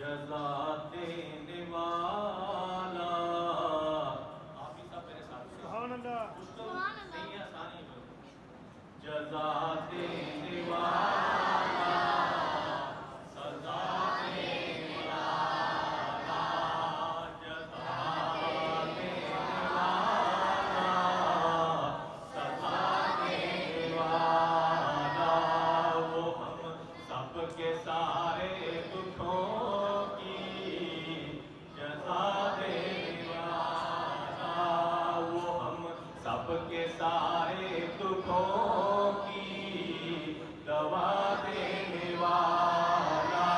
जज़ा देने वाला। आप भी सब मेरे साथ सुभान अल्लाह। कुछ तो नहीं है, आसान ही है। जज़ा देने वाला, सज़ा देने वाला, जज़ा देने वाला, सज़ा देने वाला। वो हम सबके सारे दुखों की जज़ा देने वाला। वो हम सबके सारे दुखों की दवा देने वाला,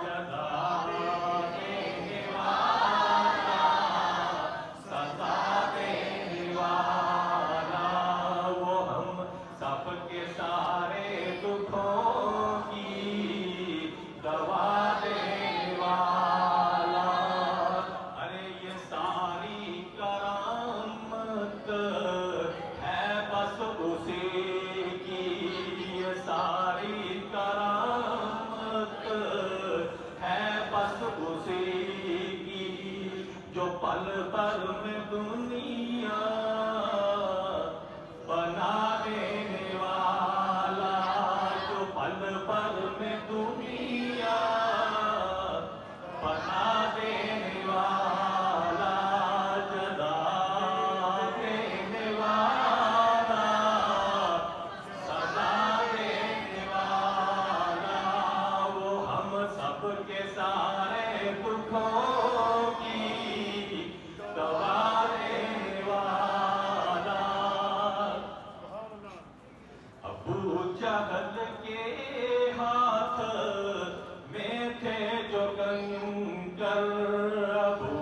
जज़ा देने वाला, सज़ा देने वाला। वो हम सबके सारे दुखों की दवा देने वाला। अरे ये सारी करामत है बस उसी की, ये सारी करामत है बस उसी की, जो पल भर में दुनिया बना देने वाला, जो पल भर में दुनिया बना देने वाला, जज़ा देने वाला, सज़ा देने वाला। वो हम सबके सारे दुखों की दवा देने वाला। अबू जहल के हाथ में थे जो कंकर, अबू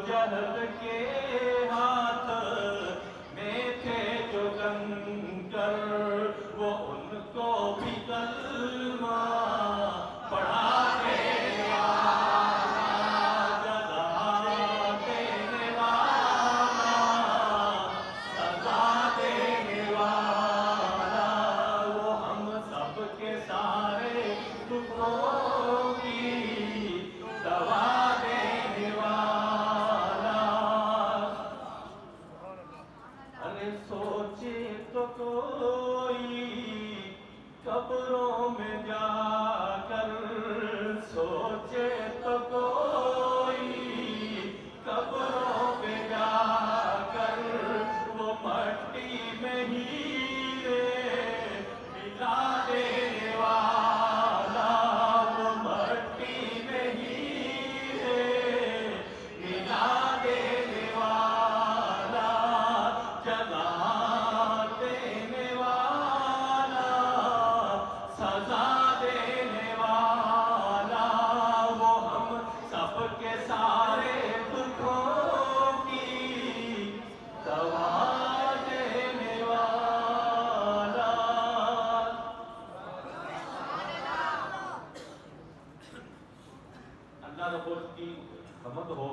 जहल के हाथ में थे जो कंकर, वो उनको भी कलमा पढ़ा देने वाला, जज़ा देने वाला, सज़ा देने वाला। वो हम सबके सारे दुखों की दवा देने वाला। अरे सोचे तो कोई कब्रों में जाकर, सोचे तो कोई कब्रों में जाकर, वो मट्टी में हीरे मिला देने वाला, वो मट्टी में हीरे मिला देने वाला, जज़ा देने वाला, सज़ा देने वाला। वो हम सबके सारे दुखों की दवा देने वाला। अल्लाह रब्बुल की हमद हो